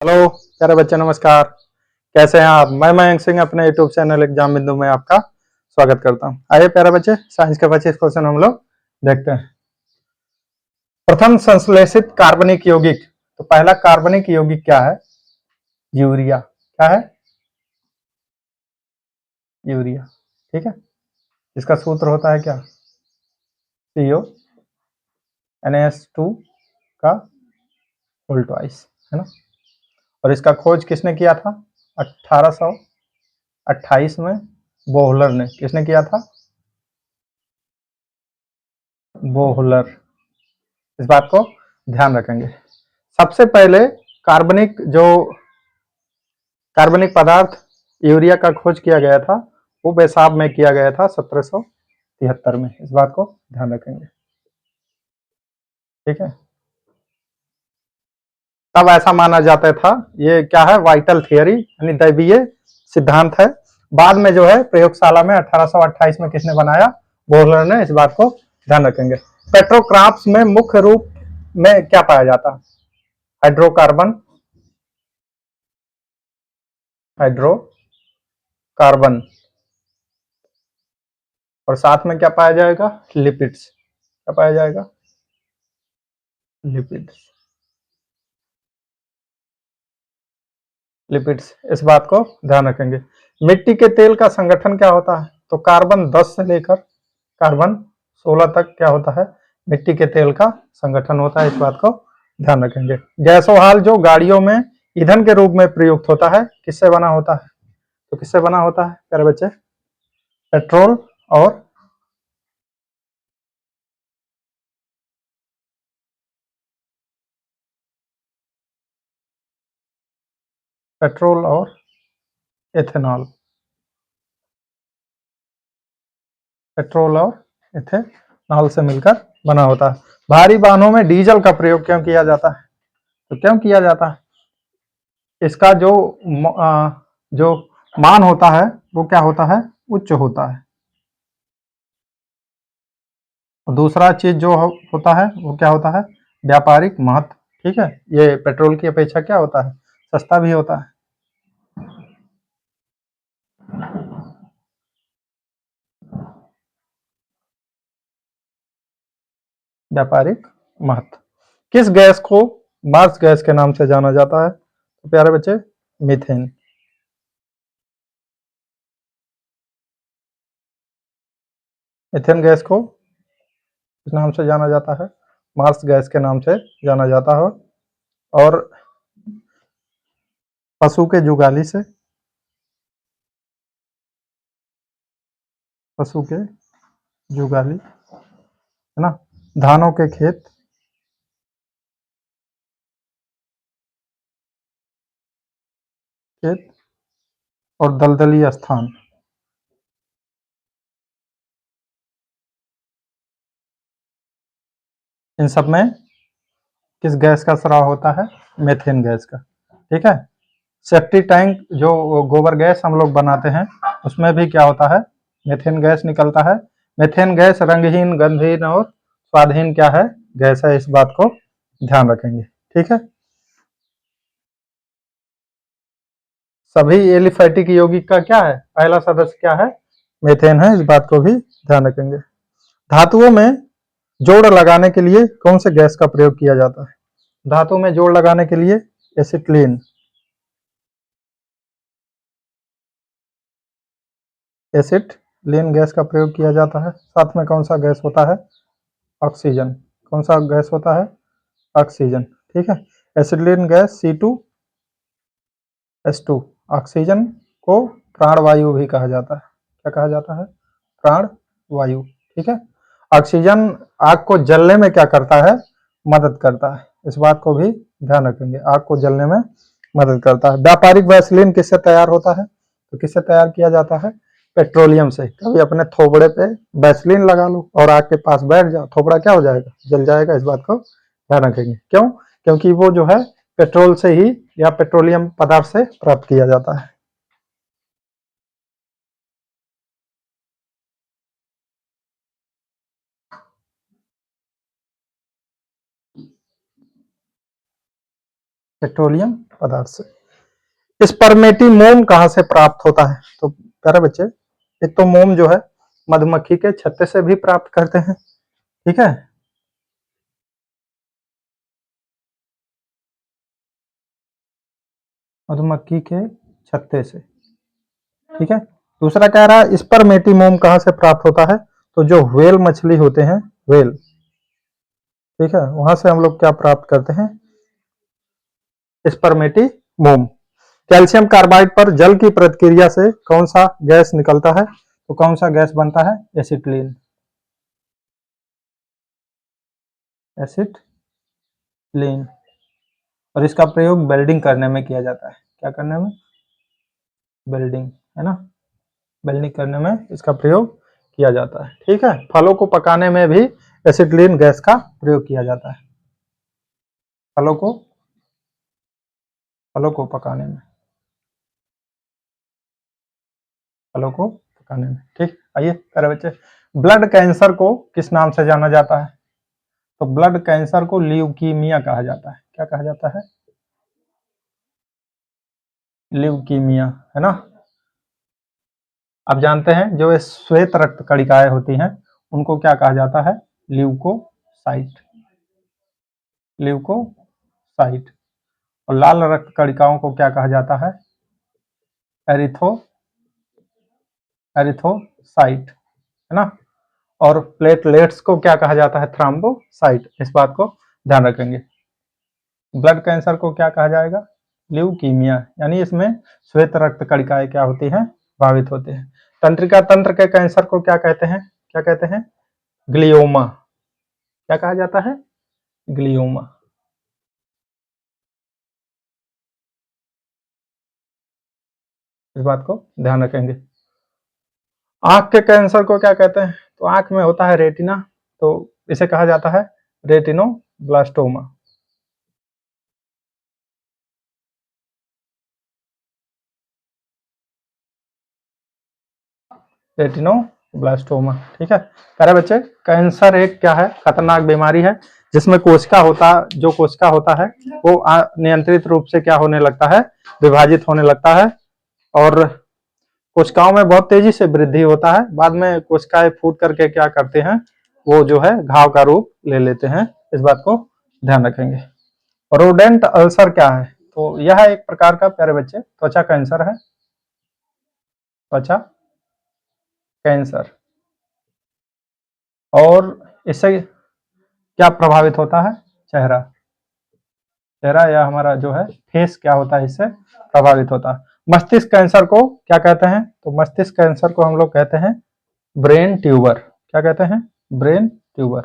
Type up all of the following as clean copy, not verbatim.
Hello प्यारे बच्चे, नमस्कार। कैसे हैं आप? मैं मयंक सिंह अपने यूट्यूब चैनल एग्जाम बिंदु में आपका स्वागत करता हूं। आइए प्यारे बच्चे, साइंस के 25 क्वेश्चन हम लोग देखते हैं। प्रथम संश्लेषित कार्बनिक यौगिक। तो पहला कार्बनिक यौगिक क्या है? यूरिया। क्या है? यूरिया। ठीक है। इसका सूत्र होता है क्या? CO NH2 का होल ट्वाइस, है ना। और इसका खोज किसने किया था? 1828 में बोहलर ने। किसने किया था? बोहलर। इस बात को ध्यान रखेंगे। सबसे पहले कार्बनिक जो कार्बनिक पदार्थ यूरिया का खोज किया गया था वो बेसाब में किया गया था 1773 में। इस बात को ध्यान रखेंगे। ठीक है। तब ऐसा माना जाता था, ये क्या है? वाइटल थियरी यानी दैवीय सिद्धांत है। बाद में जो है प्रयोगशाला में 1828 में किसने बनाया? बोहलर ने। इस बात को ध्यान रखेंगे। पेट्रोक्राफ्ट्स में मुख्य रूप में क्या पाया जाता है? हाइड्रोकार्बन। हाइड्रोकार्बन। और साथ में क्या पाया जाएगा? लिपिड्स। क्या पाया जाएगा? लिपिड्स। लिपिड्स। इस बात को ध्यान रखेंगे। मिट्टी के तेल का संगठन क्या होता है? तो कार्बन 10 से लेकर कार्बन 16 तक क्या होता है? मिट्टी के तेल का संगठन होता है। इस बात को ध्यान रखेंगे। गैसोहाल जो गाड़ियों में ईंधन के रूप में प्रयुक्त होता है, किससे बना होता है? तो किससे बना होता है प्यारे बच्चे? पेट्रोल और पेट्रोल और एथेनॉल। पेट्रोल और एथेनॉल से मिलकर बना होता है। भारी वाहनों में डीजल का प्रयोग क्यों किया जाता है? तो क्यों किया जाता है? इसका जो मान होता है वो क्या होता है? उच्च होता है। और दूसरा चीज जो होता है वो क्या होता है? व्यापारिक महत्व। ठीक है। ये पेट्रोल की अपेक्षा क्या होता है? सस्ता भी होता है। व्यापारिक महत्व। किस गैस को मार्स गैस के नाम से जाना जाता है? तो प्यारे बच्चे, मीथेन। मीथेन गैस को किस नाम से जाना जाता है? मार्स गैस के नाम से जाना जाता है। और पशु के जुगाली से, पशु के जुगाली, है ना, धानों के खेत, खेत और दलदली स्थान। इन सब में किस गैस का स्राव होता है? मेथेन गैस का। ठीक है। सेफ्टी टैंक जो गोबर गैस हम लोग बनाते हैं उसमें भी क्या होता है? मेथेन गैस निकलता है। मेथेन गैस रंगहीन, गंधहीन और स्वादहीन क्या है? गैस है। इस बात को ध्यान रखेंगे। ठीक है। सभी एलिफैटिक यौगिक का क्या है? पहला सदस्य क्या है? मेथेन है। इस बात को भी ध्यान रखेंगे। धातुओं में जोड़ लगाने के लिए कौन से गैस का प्रयोग किया जाता है? धातु में जोड़ लगाने के लिए एसिटिलीन। एसिटिलीन गैस का प्रयोग किया जाता है। साथ में कौन सा गैस होता है? ऑक्सीजन। कौन सा गैस होता है? ऑक्सीजन। ठीक है। Acetylene gas C2H2। ऑक्सीजन को प्राणवायु भी कहा जाता है। क्या कहा जाता है? प्राणवायु। ठीक है। ऑक्सीजन आग को जलने में क्या करता है? मदद करता है। इस बात को भी ध्यान रखेंगे। आग को जलने में मदद करता है। व्यापारिक वैसलीन किससे तैयार होता है? तो किससे तैयार किया जाता है? पेट्रोलियम से। कभी अपने थोबड़े पे वैसलीन लगा लो और आग के पास बैठ जाओ, थोबड़ा क्या हो जाएगा? जल जाएगा। इस बात को ध्यान रखेंगे। क्यों? क्योंकि वो जो है पेट्रोल से ही या पेट्रोलियम पदार्थ से प्राप्त किया जाता है। पेट्रोलियम पदार्थ से। स्पर्मेटी मोम कहाँ से प्राप्त होता है? तो प्यारे बच्चे, एक तो मोम जो है मधुमक्खी के छत्ते से भी प्राप्त करते हैं, ठीक है, मधुमक्खी के छत्ते से, ठीक है। दूसरा कह रहा है स्पर्मेटी मोम कहाँ से प्राप्त होता है? तो जो व्हेल मछली होते हैं, व्हेल, ठीक है, वहां से हम लोग क्या प्राप्त करते हैं? स्पर्मेटी मोम। कैल्शियम कार्बाइड पर जल की प्रतिक्रिया से कौन सा गैस निकलता है? तो कौन सा गैस बनता है? Acetylene, acetylene. और इसका प्रयोग वेल्डिंग करने में किया जाता है। क्या करने में? वेल्डिंग, है ना, वेल्डिंग करने में इसका प्रयोग किया जाता है, ठीक है। फलों को पकाने में भी एसिटिलीन गैस का प्रयोग किया जाता है, फलों को पकाने में, फलों को पकाने में, ठीक। आइए प्यारे बच्चे, ब्लड कैंसर को किस नाम से जाना जाता है? तो ब्लड कैंसर को ल्यूकीमिया कहा जाता है। क्या कहा जाता है? ल्यूकीमिया, है ना। आप जानते हैं जो ये श्वेत रक्त कणिकाएं होती हैं उनको क्या कहा जाता है? Leucocyte, leucocyte. और लाल रक्त कणिकाओं को क्या कहा जाता है? एरिथोसाइट, है ना। और प्लेटलेट्स को क्या कहा जाता है? थ्रोम्बोसाइट। इस बात को ध्यान रखेंगे। ब्लड कैंसर को क्या कहा जाएगा? ल्यूकीमिया, यानी इसमें श्वेत रक्त कणिकाएं क्या होती हैं? प्रभावित होते हैं। तंत्रिका तंत्र के कैंसर को क्या कहते हैं? क्या कहते हैं? ग्लियोमा। क्या कहा जाता है? ग्लियोमा। इस बात को ध्यान रखेंगे। आंख के कैंसर को क्या कहते हैं? तो आंख में होता है रेटिना, तो इसे कहा जाता है रेटिनोब्लास्टोमा। रेटिनोब्लास्टोमा, ठीक है। प्यारे बच्चे, कैंसर एक क्या है? खतरनाक बीमारी है जिसमें जो कोशिका होता है वो नियंत्रित रूप से क्या होने लगता है? विभाजित होने लगता है। और कोशिकाओं में बहुत तेजी से वृद्धि होता है। बाद में कोशिकाएं फूट करके क्या करते हैं? वो जो है घाव का रूप ले लेते हैं। इस बात को ध्यान रखेंगे। रोडेंट अल्सर क्या है? तो यह एक प्रकार का, प्यारे बच्चे, त्वचा कैंसर है, त्वचा कैंसर। और इससे क्या प्रभावित होता है? चेहरा, चेहरा या हमारा जो है फेस क्या होता है? इससे प्रभावित होता है। मस्तिष्क कैंसर को क्या कहते हैं? तो मस्तिष्क कैंसर को हम लोग कहते हैं ब्रेन ट्यूबर। क्या कहते हैं? ब्रेन ट्यूबर,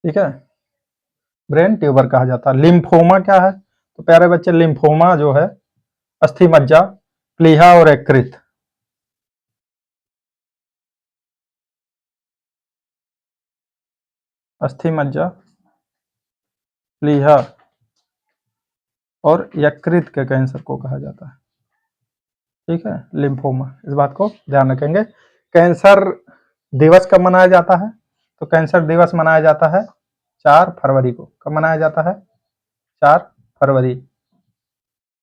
ठीक है, ब्रेन ट्यूबर कहा जाता है। लिम्फोमा क्या है? तो प्यारे बच्चे, लिम्फोमा जो है अस्थि मज्जा, प्लीहा और यकृत, अस्थि मज्जा, प्लीहा और यकृत के कैंसर को कहा जाता है, ठीक है, लिम्फोमा। इस बात को ध्यान रखेंगे। कैंसर दिवस कब मनाया जाता है? तो कैंसर दिवस मनाया जाता है 4 फरवरी को। कब मनाया जाता है? 4 फरवरी।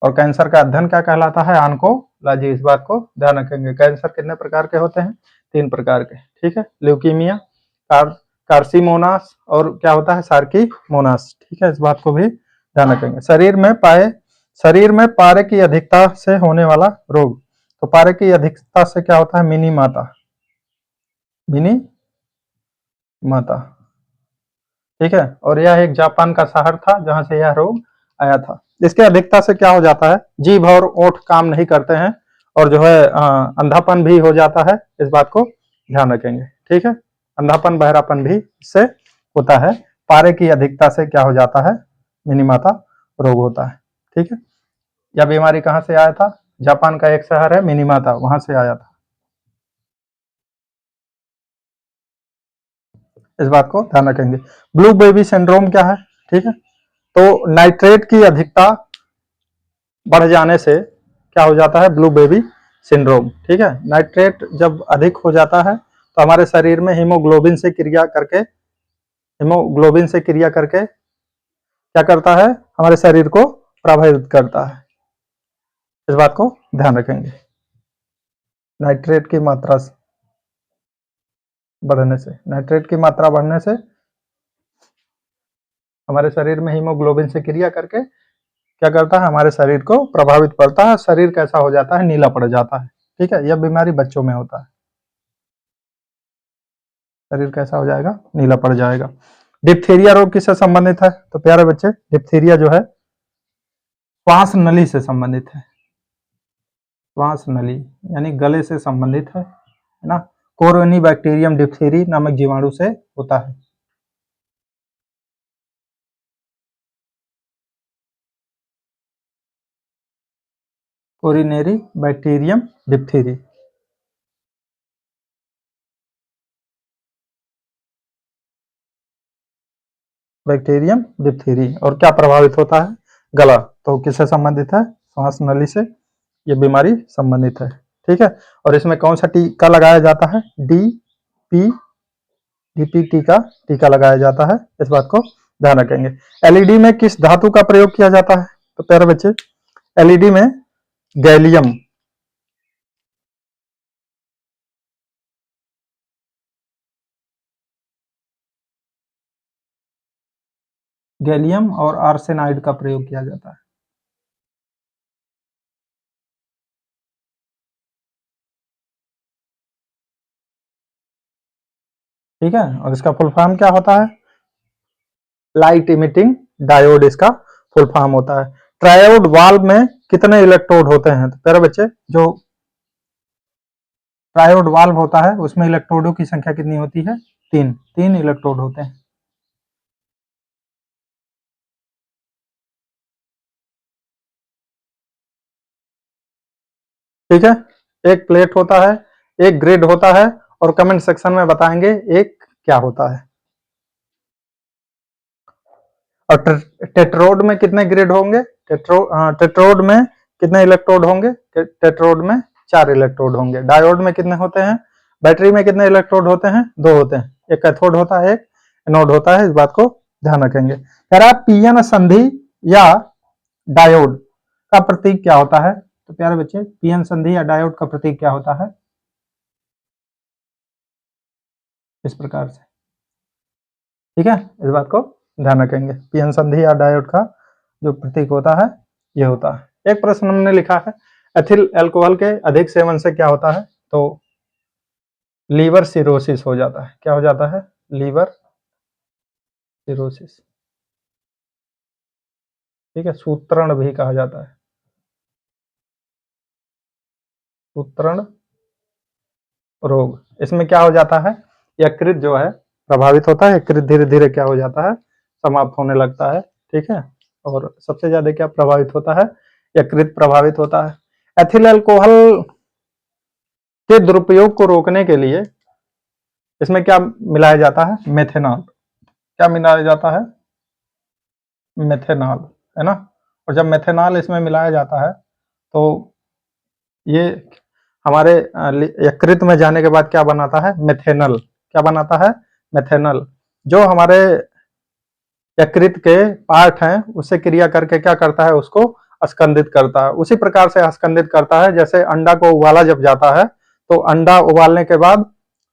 और कैंसर का अध्ययन क्या कहलाता है? ऑन्कोलॉजी। इस बात को ध्यान रखेंगे। कैंसर कितने प्रकार के होते हैं? 3 प्रकार के, ठीक है। ल्यूकीमिया, कार्सिमोनास और क्या होता है? सार्कीमोनास, ठीक है। इस बात को भी ध्यान रखेंगे। शरीर में पारे की अधिकता से होने वाला रोग। तो पारे की अधिकता से क्या होता है? मिनीमाता, मिनीमाता, ठीक है। और यह एक जापान का शहर था जहां से यह रोग आया था। इसके अधिकता से क्या हो जाता है? जीभ और ओठ काम नहीं करते हैं और जो है अंधापन भी हो जाता है। इस बात को ध्यान रखेंगे, ठीक है। अंधापन, बहरापन भी इससे होता है। पारे की अधिकता से क्या हो जाता है? मिनीमाता रोग होता है, ठीक है। यह बीमारी कहाँ से आया था? जापान का एक शहर है मिनीमाता, वहां से आया था। इस बात को ध्यान रखेंगे। ब्लू बेबी सिंड्रोम क्या है? ठीक है, तो नाइट्रेट की अधिकता बढ़ जाने से क्या हो जाता है? ब्लू बेबी सिंड्रोम, ठीक है। नाइट्रेट जब अधिक हो जाता है तो हमारे शरीर में हीमोग्लोबिन से क्रिया करके हीमोग्लोबिन से क्रिया करके क्या करता है, हमारे शरीर को प्रभावित करता है। इस बात को ध्यान रखेंगे। नाइट्रेट की मात्रा बढ़ने से, नाइट्रेट की मात्रा बढ़ने से हमारे शरीर में हीमोग्लोबिन से क्रिया करके क्या करता है, हमारे शरीर को प्रभावित करता है। शरीर कैसा हो जाता है, नीला पड़ जाता है। ठीक है, यह बीमारी बच्चों में होता है। शरीर कैसा हो जाएगा, नीला पड़ जाएगा। डिप्थीरिया रोग किससे संबंधित है, तो प्यारे बच्चे डिप्थीरिया जो है श्वास नली से संबंधित है। श्वास नली यानी गले से संबंधित है ना। कोरोनिबैक्टीरियम डिप्थीरी नामक जीवाणु से होता है। कोरिनेरी बैक्टीरियम डिप्थीरी। बैक्टीरियम डिप्थीरी। और क्या प्रभावित होता है, गला। तो किससे संबंधित है, श्वास नली से ये बीमारी संबंधित है। ठीक है, और इसमें कौन सा टीका लगाया जाता है, डीपीटी का टीका लगाया जाता है। इस बात को ध्यान रखेंगे। एलईडी में किस धातु का प्रयोग किया जाता है, तो प्यारे बच्चे एलईडी में गैलियम, गैलियम और आर्सेनाइड का प्रयोग किया जाता है। ठीक है, और इसका फुल फॉर्म क्या होता है, लाइट इमिटिंग डायोड इसका फुल फॉर्म होता है। ट्रायोड वाल्व में कितने इलेक्ट्रोड होते हैं, तो प्यारे बच्चे जो ट्रायोड वाल्व होता है उसमें इलेक्ट्रोडों की संख्या कितनी होती है, तीन इलेक्ट्रोड होते हैं। ठीक है, एक प्लेट होता है, एक ग्रिड होता है, और कमेंट सेक्शन में बताएंगे एक क्या होता है। और टेट्रोड में कितने ग्रिड होंगे, टेट्रोड में कितने इलेक्ट्रोड होंगे, टेट्रोड में 4 इलेक्ट्रोड होंगे। डायोड में कितने होते हैं, बैटरी में कितने इलेक्ट्रोड होते हैं, 2 होते हैं। एक कैथोड होता है, एक एनोड होता है। इस बात को ध्यान रखेंगे। कह रहा पीएन संधि या डायोड का प्रतीक क्या होता है, तो प्यारे बच्चे पीएन संधि या डायोड का प्रतीक क्या होता है, इस प्रकार से। ठीक है, इस बात को ध्यान रखेंगे। पीएन संधि या डायोड का जो प्रतीक होता है ये होता है। एक प्रश्न हमने लिखा है, एथिल अल्कोहल के अधिक सेवन से क्या होता है, तो लीवर सिरोसिस हो जाता है। क्या हो जाता है, लीवर सिरोसिस। ठीक है, सूत्रण भी कहा जाता है, सूत्रण रोग। इसमें क्या हो जाता है, यकृत जो है प्रभावित होता है। यकृत धीरे धीरे क्या हो जाता है, समाप्त होने लगता है। ठीक है, और सबसे ज्यादा क्या प्रभावित होता है, यकृत प्रभावित होता है। एथिल अल्कोहल के दुरुपयोग को रोकने के लिए इसमें क्या मिलाया जाता है, मेथेनॉल। क्या मिलाया जाता है, मेथेनॉल, है ना। और जब मेथेनॉल इसमें मिलाया जाता है तो ये हमारे यकृत में जाने के बाद क्या बनाता है, मेथेनल। क्या बनाता है, मेथेनल, जो हमारे यकृत के पार्ट हैं उससे क्रिया करके क्या करता है, उसको अस्कंदित करता है। उसी प्रकार से अस्कंदित करता है जैसे अंडा को उबाला जब जाता है तो अंडा उबालने के बाद,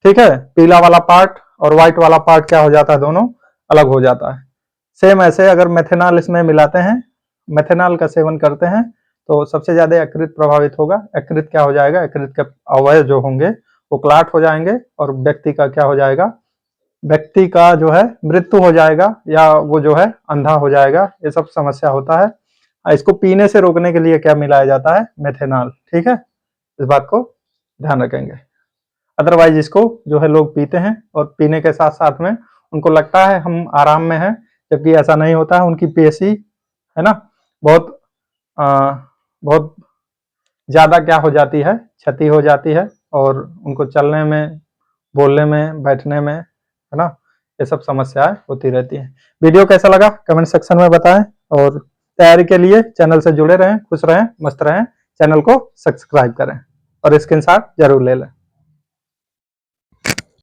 ठीक है, पीला वाला पार्ट और व्हाइट वाला पार्ट क्या हो जाता है, दोनों अलग हो जाता है। सेम ऐसे अगर मेथेनॉल इसमें मिलाते हैं, मेथेनॉल का सेवन करते हैं तो सबसे ज्यादा यकृत प्रभावित होगा। यकृत क्या हो जाएगा, यकृत के अवयव जो होंगे वो क्लाट हो जाएंगे और व्यक्ति का क्या हो जाएगा, व्यक्ति का जो है मृत्यु हो जाएगा या वो जो है अंधा हो जाएगा। ये सब समस्या होता है। इसको पीने से रोकने के लिए क्या मिलाया जाता है, मेथेनॉल। ठीक है, इस बात को ध्यान रखेंगे। अदरवाइज इसको जो है लोग पीते हैं और पीने के साथ साथ में उनको लगता है हम आराम में हैं, जबकि ऐसा नहीं होता है। उनकी पेशी है ना बहुत बहुत ज्यादा क्या हो जाती है, क्षति हो जाती है, और उनको चलने में, बोलने में, बैठने में, है ना, ये सब समस्याएं होती रहती हैं। वीडियो कैसा लगा कमेंट सेक्शन में बताएं, और तैयारी के लिए चैनल से जुड़े रहें, खुश रहें, मस्त रहें। चैनल को सब्सक्राइब करें और स्क्रीनशॉट जरूर ले लें।